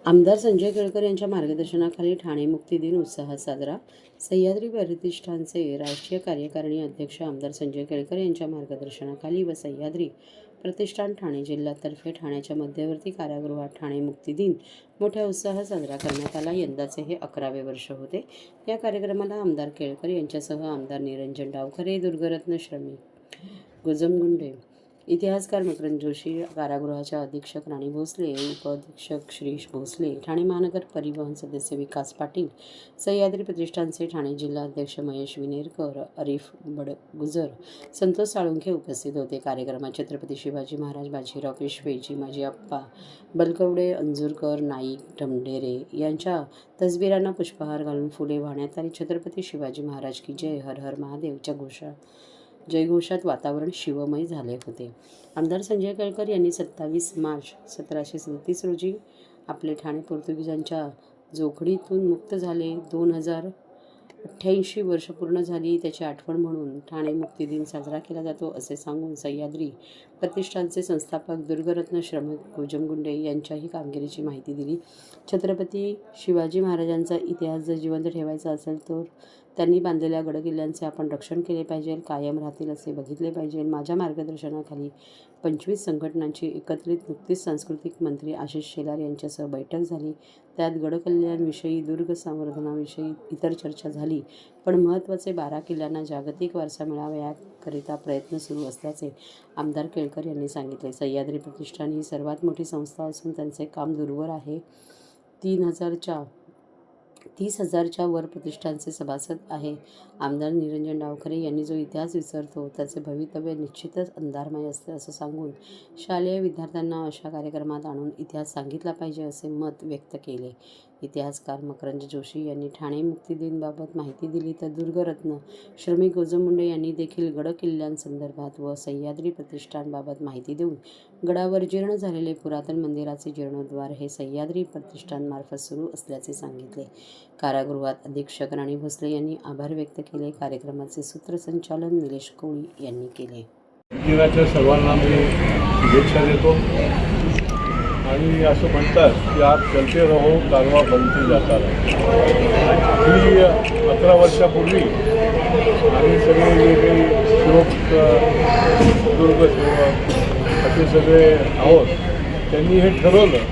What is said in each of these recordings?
आमदार संजय केळकर यांच्या मार्गदर्शनाखाली ठाणे मुक्ती दिन उत्साहात साजरा. सह्याद्री प्रतिष्ठानचे राष्ट्रीय कार्यकारिणी अध्यक्ष आमदार संजय केळकर यांच्या मार्गदर्शनाखाली व सह्याद्री प्रतिष्ठान ठाणे जिल्ह्यातर्फे ठाण्याच्या मध्यवर्ती कारागृहात ठाणे मुक्ती दिन मोठ्या उत्साहात साजरा करण्यात आला. यंदाचे हे 11वे वर्ष होते. या कार्यक्रमाला आमदार केळकर यांच्यासह आमदार निरंजन डावखरे, दुर्गरत्न श्रमिक गोजमगुंडे, इतिहासकार मकरंद जोशी, कारागृहाच्या अधीक्षक राणी भोसले, उपअधीक्षक श्रीश भोसले, ठाणे महानगर परिवहन सदस्य विकास पाटील, सह्याद्री प्रतिष्ठानचे ठाणे जिल्हा अध्यक्ष महेश विनेरकर, अरिफ बडगुजर, संतोष साळुंखे उपस्थित होते. कार्यक्रमात छत्रपती शिवाजी महाराज, बाजीराव पेशवे, चिमाजी आप्पा, बलकवडे, अंजुरकर, नाईक, ढमढेरे यांच्या तसबिरांना पुष्पहार घालून फुले वाहण्यात आली. छत्रपती शिवाजी महाराज की जय, हर हर महादेवच्या जयघोषात वातावरण शिवमय झाले होते. आमदार संजय केळकर यांनी 27 मार्च 1737 रोजी आपले ठाणे पोर्तुगीजांच्या जोखडीतून मुक्त झाले. 2088 वर्ष पूर्ण झाली, त्याची आठवण म्हणून ठाणे मुक्ती दिन साजरा केला जातो असे सांगून सह्याद्री प्रतिष्ठानचे संस्थापक दुर्गरत्न श्रमिक गोजमगुंडे यांच्याही कामगिरीची माहिती दिली. छत्रपती शिवाजी महाराजांचा इतिहास जर जिवंत ठेवायचा असेल तर त्यांनी बांधलेल्या गडकिल्ल्यांचे आपण रक्षण केले पाहिजे, कायम राहतील असे बघितले पाहिजे. माझ्या मार्गदर्शनाखाली 25 संघटनांची एकत्रित नुकतीच सांस्कृतिक मंत्री आशिष शेलार यांच्यासह बैठक झाली. त्यात गडकिल्ल्यांविषयी, दुर्ग संवर्धनाविषयी इतर चर्चा झाली. पण महत्त्वाचे 12 किल्ल्यांना जागतिक वारसा मिळावा याकरिता प्रयत्न सुरू असल्याचे आमदार केळकर यांनी सांगितले. सह्याद्री प्रतिष्ठान ही सर्वात मोठी संस्था असून त्यांचे काम दूरवर आहे. 30,000च्या वर प्रतिष्ठानचे सभासद आहे. आमदार निरंजन डावखरे यांनी जो इतिहास विसरतो त्याचे भवितव्य निश्चितच अंधारमय असते असं सांगून शालेय विद्यार्थ्यांना अशा कार्यक्रमात आणून इतिहास सांगितला पाहिजे असे मत व्यक्त केले. इतिहासकार मकरंद जोशी यांनी ठाणे मुक्ती दिनबाबत माहिती दिली, तर दुर्गरत्न श्रमिक गोजमगुंडे यांनी देखील गडकिल्ल्यांसंदर्भात व सह्याद्री प्रतिष्ठानबाबत माहिती देऊन गडावर जीर्ण झालेले पुरातन मंदिराचे जीर्णोद्धार हे सह्याद्री प्रतिष्ठानमार्फत सुरू असल्याचे सांगितले. कारागृहात अधीक्षक राणी भोसले यांनी आभार व्यक्त केले. कार्यक्रमाचे सूत्रसंचालन निलेश कोळी यांनी केले. दिनाच्या सर्वांना मी शुभेच्छा देतो आणि असं म्हणतात की आप चलते रहो कारवा बनते जाता रहो. ही 11 वर्षापूर्वी आम्ही सगळे जे काही सेवक, दुर्ग सेवक असे सगळे आहोत, त्यांनी हे ठरवलं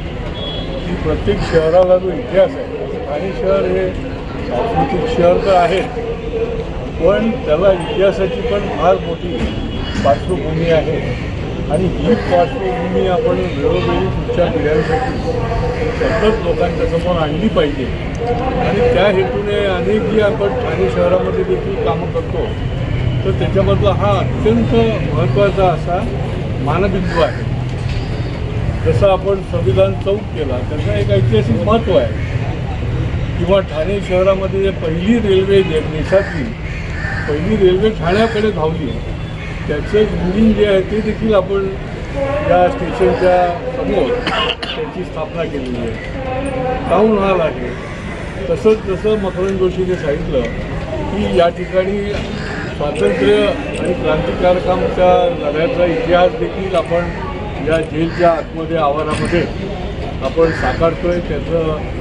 की प्रत्येक शहराला जो इतिहास आहे, ठाणे शहर हे सांस्कृतिक शहर तर आहे, पण त्याला इतिहासाची पण फार मोठी पार्श्वभूमी आहे आणि ही पार्श्वभूमी आपण वेळोवेळी पुढच्या पिढ्यांसाठी सतत लोकांच्या समोर आणली पाहिजे. आणि त्या हेतूने अनेक जी आपण ठाणे शहरामध्ये देखील कामं करतो, तर त्याच्यामधला हा अत्यंत महत्त्वाचा असा मानबिंदू आहे. जसं आपण संविधान चौक केला, त्याचं एक ऐतिहासिक महत्त्व आहे. किंवा ठाणे शहरामध्ये जे पहिली रेल्वे, देशातली पहिली रेल्वे ठाण्याकडे धावली, त्याचं बिल्डिंग जे आहे ते देखील आपण या स्टेशनच्या समोर त्याची स्थापना केलेली आहे. टाऊन हॉल आहे. तसंच जसं मकरंद जोशीने सांगितलं की या ठिकाणी स्वातंत्र्य आणि क्रांतिकारकांच्या लढ्याचा इतिहास देखील आपण या जेलच्या आतमध्ये आवारामध्ये आपण साकारतोय. त्याचं